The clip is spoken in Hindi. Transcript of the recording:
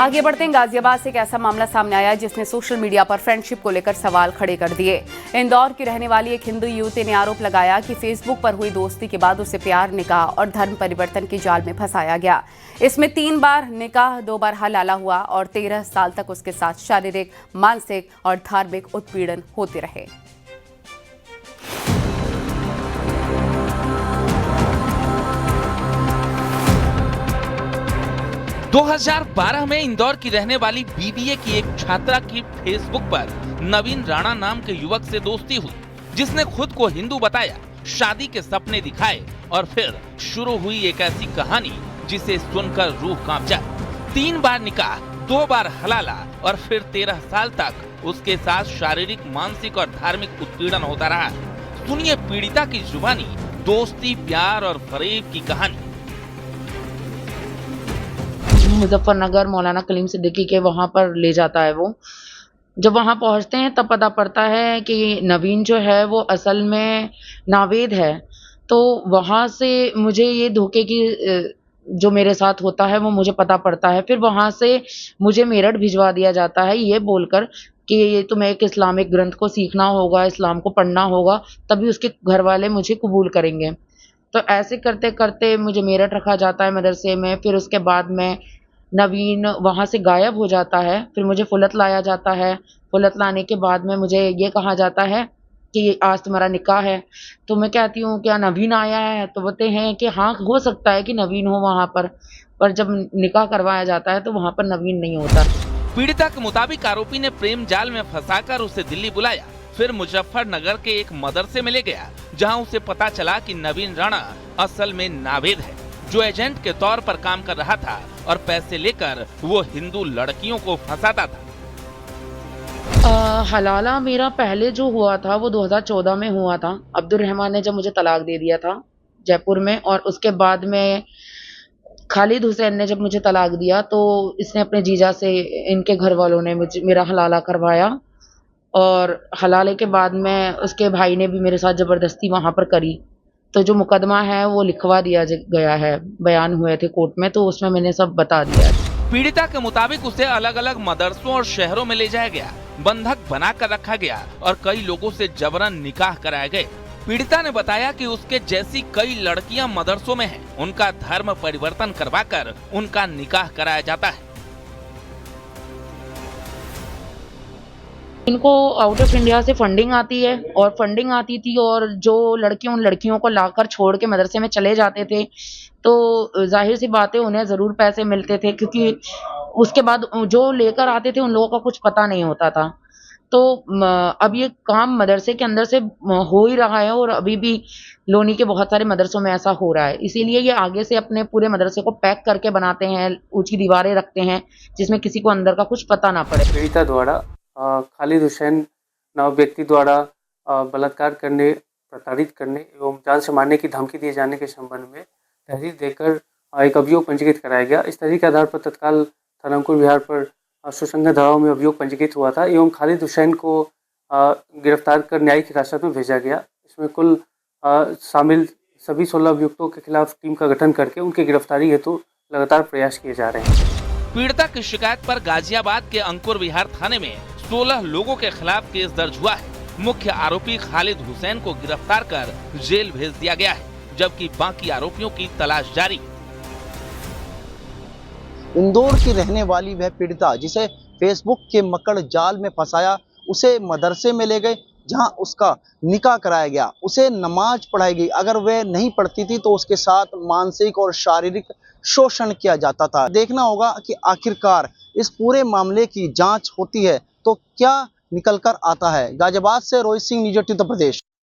आगे बढ़ते हैं, गाजियाबाद से एक ऐसा मामला सामने आया जिसने सोशल मीडिया पर फ्रेंडशिप को लेकर सवाल खड़े कर दिए। इंदौर की रहने वाली एक हिंदू युवती ने आरोप लगाया कि फेसबुक पर हुई दोस्ती के बाद उसे प्यार, निकाह और धर्म परिवर्तन के जाल में फंसाया गया। इसमें 3 बार निकाह, 2 बार हलाला हुआ और 13 साल तक उसके साथ शारीरिक, मानसिक और धार्मिक उत्पीड़न होते रहे। 2012 में इंदौर की रहने वाली बीबीए की एक छात्रा की फेसबुक पर नवीन राणा नाम के युवक से दोस्ती हुई, जिसने खुद को हिंदू बताया, शादी के सपने दिखाए और फिर शुरू हुई एक ऐसी कहानी जिसे सुनकर रूह कांप जाए। 3 बार निकाह, 2 बार हलाला और फिर 13 साल तक उसके साथ शारीरिक, मानसिक और धार्मिक उत्पीड़न होता रहा। सुनिए पीड़िता की जुबानी दोस्ती, प्यार और फरेब की कहानी। मुजफ्फरनगर मौलाना कलीम सिद्दीकी के वहाँ पर ले जाता है वो। जब वहाँ पहुँचते हैं तब पता पड़ता है कि नवीन जो है वो असल में नावेद है। तो वहाँ से मुझे ये धोखे की जो मेरे साथ होता है वो मुझे पता पड़ता है। फिर वहाँ से मुझे मेरठ भिजवा दिया जाता है ये बोलकर कि ये तुम्हें एक इस्लामिक ग्रंथ को सीखना होगा, इस्लाम को पढ़ना होगा, तभी उसके घर वाले मुझे कबूल करेंगे। तो ऐसे करते करते मुझे मेरठ रखा जाता है मदरसे में। फिर उसके बाद में नवीन वहाँ से गायब हो जाता है। फिर मुझे फुलत लाया जाता है। फुलत लाने के बाद में मुझे ये कहा जाता है कि आज तुम्हारा निकाह है। तो मैं कहती हूँ क्या नवीन आया है? तो बोलते हैं कि हाँ, हो सकता है कि नवीन हो वहाँ पर जब निकाह करवाया जाता है तो वहाँ पर नवीन नहीं होता। पीड़िता के मुताबिक आरोपी ने प्रेम जाल में फंसाकर उसे दिल्ली बुलाया, फिर मुजफ्फरनगर के एक मदरसे में ले गया, जहां उसे पता चला कि नवीन राणा असल में नावेद है, जो एजेंट के तौर पर काम कर रहा था और पैसे लेकर वो हिंदू लड़कियों को फंसाता था। हलाला मेरा पहले जो हुआ था वो 2014 में हुआ था। अब्दुल रहमान ने जब मुझे तलाक दे दिया था जयपुर में, और उसके बाद में खालिद हुसैन ने जब मुझे तलाक दिया तो इसने अपने जीजा से, इनके घर वालों ने मेरा हलाला करवाया। और हलाले के बाद में उसके भाई ने भी मेरे साथ जबरदस्ती वहाँ पर करी। तो जो मुकदमा है वो लिखवा दिया गया है, बयान हुए थे कोर्ट में, तो उसमें मैंने सब बता दिया है। पीड़िता के मुताबिक उसे अलग अलग मदरसों और शहरों में ले जाया गया, बंधक बनाकर रखा गया और कई लोगों से जबरन निकाह कराए गए। पीड़िता ने बताया कि उसके जैसी कई लड़कियां मदरसों में हैं, उनका धर्म परिवर्तन करवाकर उनका निकाह कराया जाता है। इनको आउट ऑफ इंडिया से फंडिंग आती है और फंडिंग आती थी, और जो लड़कियों उन लड़कियों को लाकर छोड़ के मदरसे में चले जाते थे तो जाहिर सी बात है उन्हें ज़रूर पैसे मिलते थे, क्योंकि उसके बाद जो लेकर आते थे उन लोगों का कुछ पता नहीं होता था। तो अब ये काम मदरसे के अंदर से हो ही रहा है और अभी भी लोनी के बहुत सारे मदरसों में ऐसा हो रहा है। इसीलिए ये आगे से अपने पूरे मदरसे को पैक करके बनाते हैं, ऊंची दीवारें रखते हैं जिसमें किसी को अंदर का कुछ पता ना पड़े। पीड़िता द्वारा खालिद हुसैन नाम व्यक्ति द्वारा बलात्कार करने, प्रताड़ित करने एवं जान से मारने की धमकी दिए जाने के संबंध में तहरीर देकर एक अभियोग पंजीकृत कराया गया। इस तहरीर के आधार पर तत्काल थाना अंकुर विहार पर सुसंगत धाराओं में अभियोग पंजीकृत हुआ था एवं खालिद हुसैन को गिरफ्तार कर न्यायिक हिरासत में भेजा गया। इसमें कुल शामिल सभी 16 अभियुक्तों के खिलाफ टीम का गठन करके उनकी गिरफ्तारी हेतु लगातार प्रयास किए जा रहे हैं। पीड़िता की शिकायत पर गाजियाबाद के अंकुर विहार थाने में 16 लोगों के खिलाफ केस दर्ज हुआ है। मुख्य आरोपी खालिद हुसैन को गिरफ्तार कर जेल भेज दिया गया है, जबकि बाकी आरोपियों की तलाश जारी। इंदौर की रहने वाली वह पीड़िता जिसे फेसबुक के मकड़ जाल में फंसाया, उसे मदरसे में ले गए जहां उसका निकाह कराया गया, उसे नमाज पढ़ाई गई। अगर वह नहीं पढ़ती थी तो उसके साथ मानसिक और शारीरिक शोषण किया जाता था। देखना होगा कि आखिरकार इस पूरे मामले की जांच होती है तो क्या निकल कर आता है। गाजियाबाद से रोहित सिंह, न्यूज़ 18 उत्तर प्रदेश।